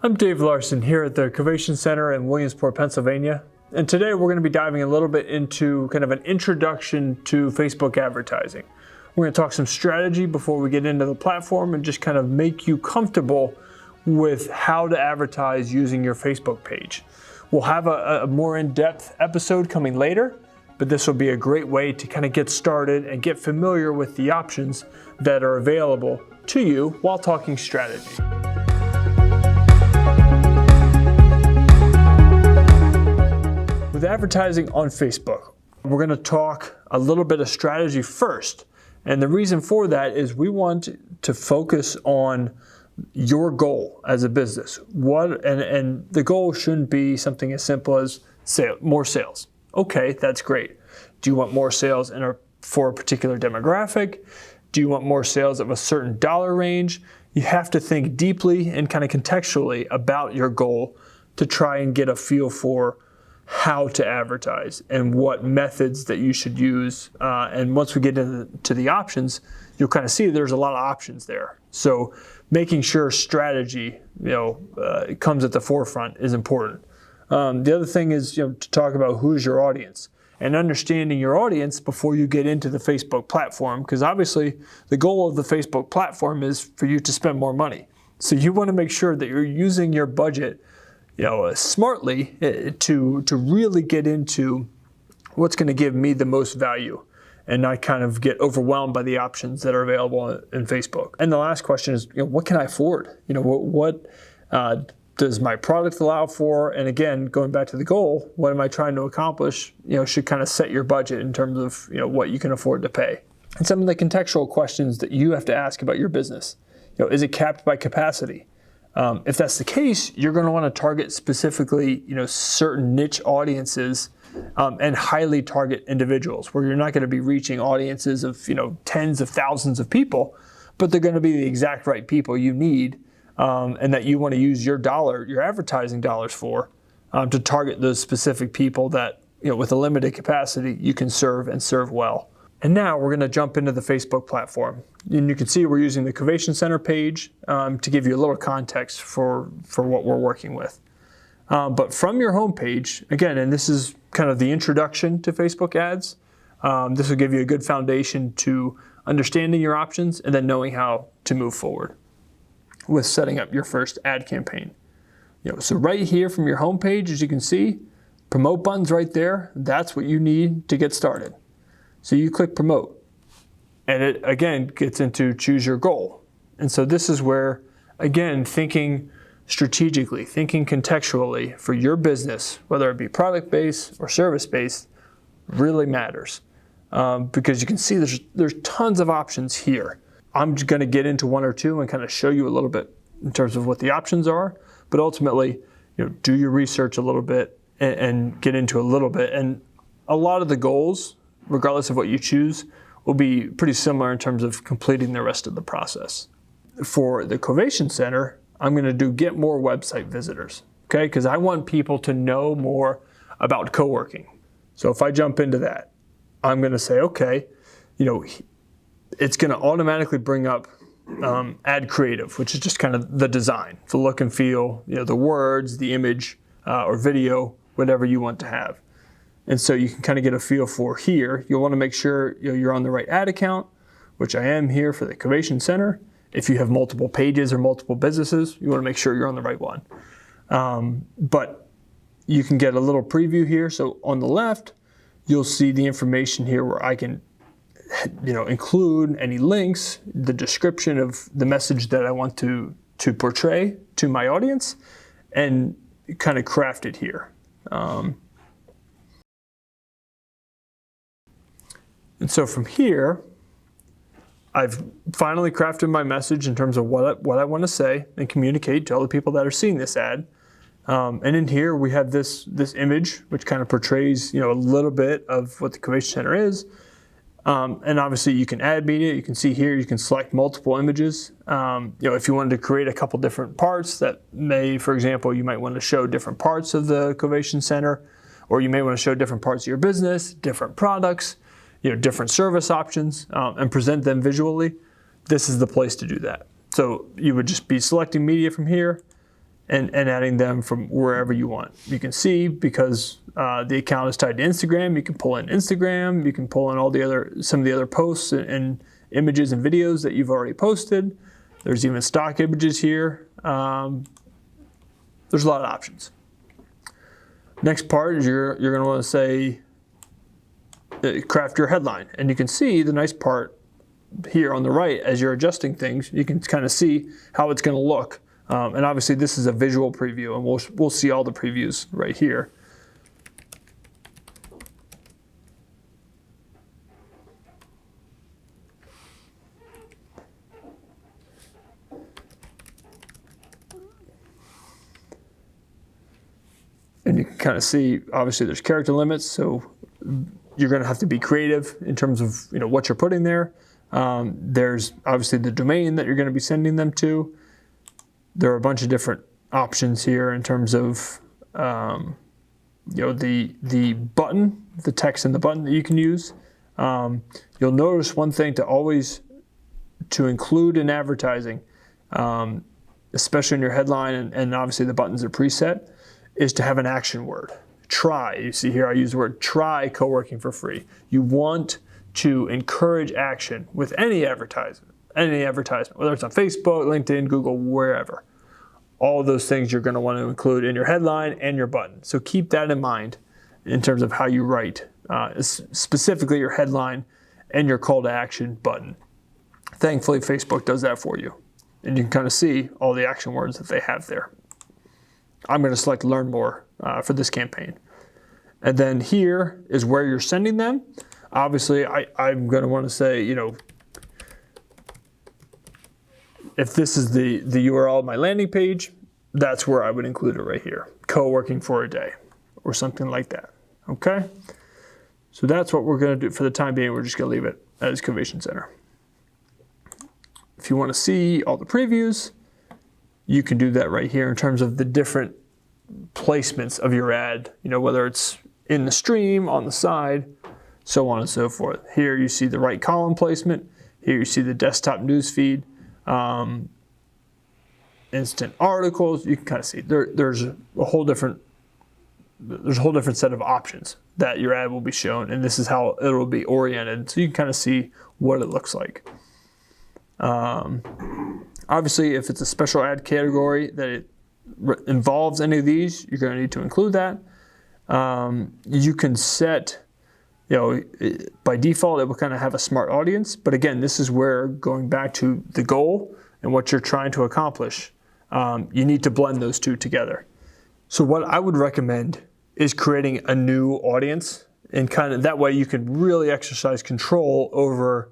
I'm Dave Larson here at the Covation Center in Williamsport, Pennsylvania. And today we're going to be diving a little bit into kind of an introduction to Facebook advertising. We're going to talk some strategy before we get into the platform and just kind of make you comfortable with how to advertise using your Facebook page. We'll have a more in-depth episode coming later, but this will be a great way to kind of get started and get familiar with the options that are available to you while talking strategy. With advertising on Facebook, we're going to talk a little bit of strategy first. And the reason for that is we want to focus on your goal as a business. And the goal shouldn't be something as simple as more sales. Okay, that's great. Do you want more sales for a particular demographic? Do you want more sales of a certain dollar range? You have to think deeply and kind of contextually about your goal to try and get a feel for how to advertise and what methods that you should use. And once we get into the options, you'll kind of see there's a lot of options there. So making sure strategy, comes at the forefront is important. The other thing is, to talk about who's your audience and understanding your audience before you get into the Facebook platform, because obviously the goal of the Facebook platform is for you to spend more money. So you want to make sure that you're using your budget smartly to really get into what's going to give me the most value and not kind of get overwhelmed by the options that are available in Facebook. And the last question is, what can I afford? What does my product allow for? And again, going back to the goal, what am I trying to accomplish? Should kind of set your budget in terms of what you can afford to pay. And some of the contextual questions that you have to ask about your business. Is it capped by capacity? If that's the case, you're going to want to target specifically, certain niche audiences and highly target individuals where you're not going to be reaching audiences of, tens of thousands of people, but they're going to be the exact right people you need and that you want to use your advertising dollars for to target those specific people that, with a limited capacity, you can serve and serve well. And now we're going to jump into the Facebook platform. And you can see we're using the Covation Center page to give you a little context for what we're working with. But from your homepage, again, and this is kind of the introduction to Facebook ads, this will give you a good foundation to understanding your options and then knowing how to move forward with setting up your first ad campaign. So right here from your homepage, as you can see, promote button's right there. That's what you need to get started. So you click promote, and it again gets into choose your goal. And so this is where, again, thinking strategically, thinking contextually for your business, whether it be product-based or service-based, really matters. Because you can see there's tons of options here. I'm just going to get into one or two and kind of show you a little bit in terms of what the options are. But ultimately, do your research a little bit and get into a little bit. And a lot of the goals, regardless of what you choose, will be pretty similar in terms of completing the rest of the process. For the Covation Center, I'm going to do get more website visitors, okay? Because I want people to know more about co-working. So if I jump into that, I'm going to say, okay, it's going to automatically bring up ad creative, which is just kind of the design, the look and feel, the words, the image, or video, whatever you want to have. And so you can kind of get a feel for here. You'll want to make sure you're on the right ad account, which I am here for the Covation Center. If you have multiple pages or multiple businesses, you want to make sure you're on the right one. But you can get a little preview here. So on the left, you'll see the information here where I can include any links, the description of the message that I want to portray to my audience, and kind of craft it here. And so from here, I've finally crafted my message in terms of what I want to say and communicate to other people that are seeing this ad. And in here we have this image, which kind of portrays a little bit of what the Covation Center is. And obviously you can add media. You can see here you can select multiple images. If you wanted to create a couple different parts that may, for example, you might want to show different parts of the Covation Center, or you may want to show different parts of your business, different products, different service options, and present them visually. This is the place to do that. So you would just be selecting media from here, and adding them from wherever you want. You can see, because the account is tied to Instagram, you can pull in Instagram, you can pull in some of the other posts and images and videos that you've already posted. There's even stock images here. There's a lot of options. Next part is you're going to want to say, craft your headline. And you can see the nice part here on the right, as you're adjusting things, you can kind of see how it's going to look. And obviously this is a visual preview, and we'll see all the previews right here. And you can kind of see, obviously there's character limits, so you're going to have to be creative in terms of what you're putting there. There's obviously the domain that you're going to be sending them to. There are a bunch of different options here in terms of the button, the text in the button that you can use. You'll notice one thing to include in advertising, especially in your headline, and obviously the buttons are preset, is to have an action word. Try. You see here I use the word try co-working for free. You want to encourage action with any advertisement, whether it's on Facebook, LinkedIn, Google, wherever. All of those things you're going to want to include in your headline and your button. So keep that in mind in terms of how you write, specifically your headline and your call to action button. Thankfully, Facebook does that for you. And you can kind of see all the action words that they have there. I'm going to select learn more for this campaign. And then here is where you're sending them. Obviously, I'm going to want to say, if this is the URL of my landing page, that's where I would include it right here. Co-working for a day or something like that. Okay? So that's what we're going to do for the time being. We're just going to leave it as Covation Center. If you want to see all the previews, you can do that right here in terms of the different placements of your ad, whether it's in the stream, on the side, so on and so forth. Here you see the right column placement. Here you see the desktop news feed, instant articles. You can kind of see there's a whole different set of options that your ad will be shown, and this is how it will be oriented. So you can kind of see what it looks like. Obviously, if it's a special ad category that it involves any of these, you're going to need to include that. You can set, by default, it will kind of have a smart audience. But again, this is where, going back to the goal and what you're trying to accomplish, you need to blend those two together. So what I would recommend is creating a new audience, and kind of that way you can really exercise control over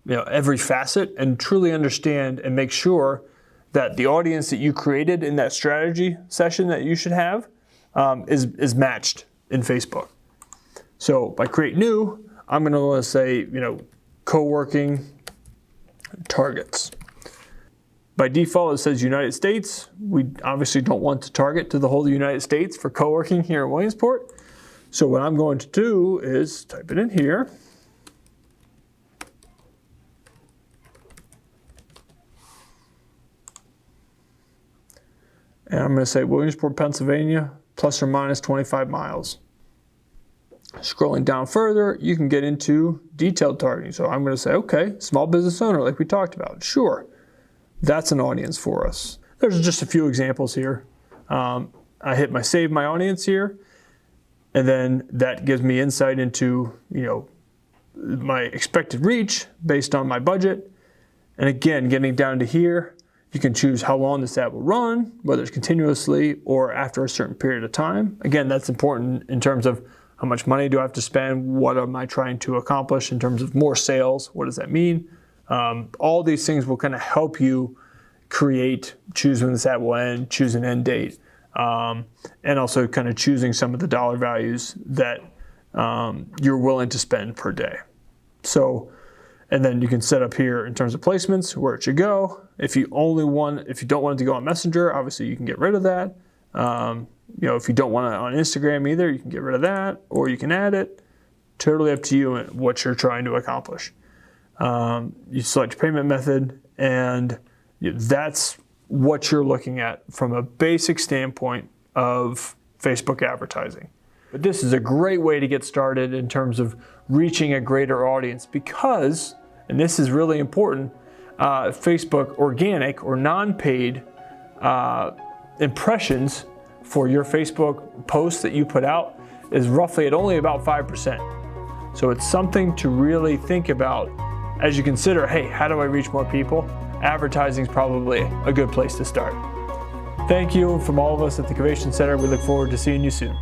every facet and truly understand and make sure that the audience that you created in that strategy session that you should have is matched in Facebook. So by create new, I'm going to want to say, co-working targets. By default, it says United States. We obviously don't want to target to the whole United States for co-working here in Williamsport. So what I'm going to do is type it in here. And I'm going to say Williamsport, Pennsylvania, plus or minus 25 miles. Scrolling down further, you can get into detailed targeting. So I'm going to say, okay, small business owner, like we talked about. Sure, that's an audience for us. There's just a few examples here. I hit save my audience here, and then that gives me insight into, my expected reach based on my budget. And again, getting down to here, you can choose how long this ad will run, whether it's continuously or after a certain period of time. Again, that's important in terms of how much money do I have to spend? What am I trying to accomplish in terms of more sales? What does that mean? All these things will kind of help you choose when this ad will end, choose an end date, and also kind of choosing some of the dollar values that you're willing to spend per day. So, and then you can set up here in terms of placements where it should go. If you don't want it to go on Messenger, obviously you can get rid of that. If you don't want it on Instagram either, you can get rid of that, or you can add it. Totally up to you and what you're trying to accomplish. You select your payment method, and that's what you're looking at from a basic standpoint of Facebook advertising. But this is a great way to get started in terms of reaching a greater audience because, and this is really important, Facebook organic or non-paid impressions for your Facebook posts that you put out is roughly at only about 5%. So it's something to really think about as you consider, hey, how do I reach more people? Advertising is probably a good place to start. Thank you from all of us at the Covation Center. We look forward to seeing you soon.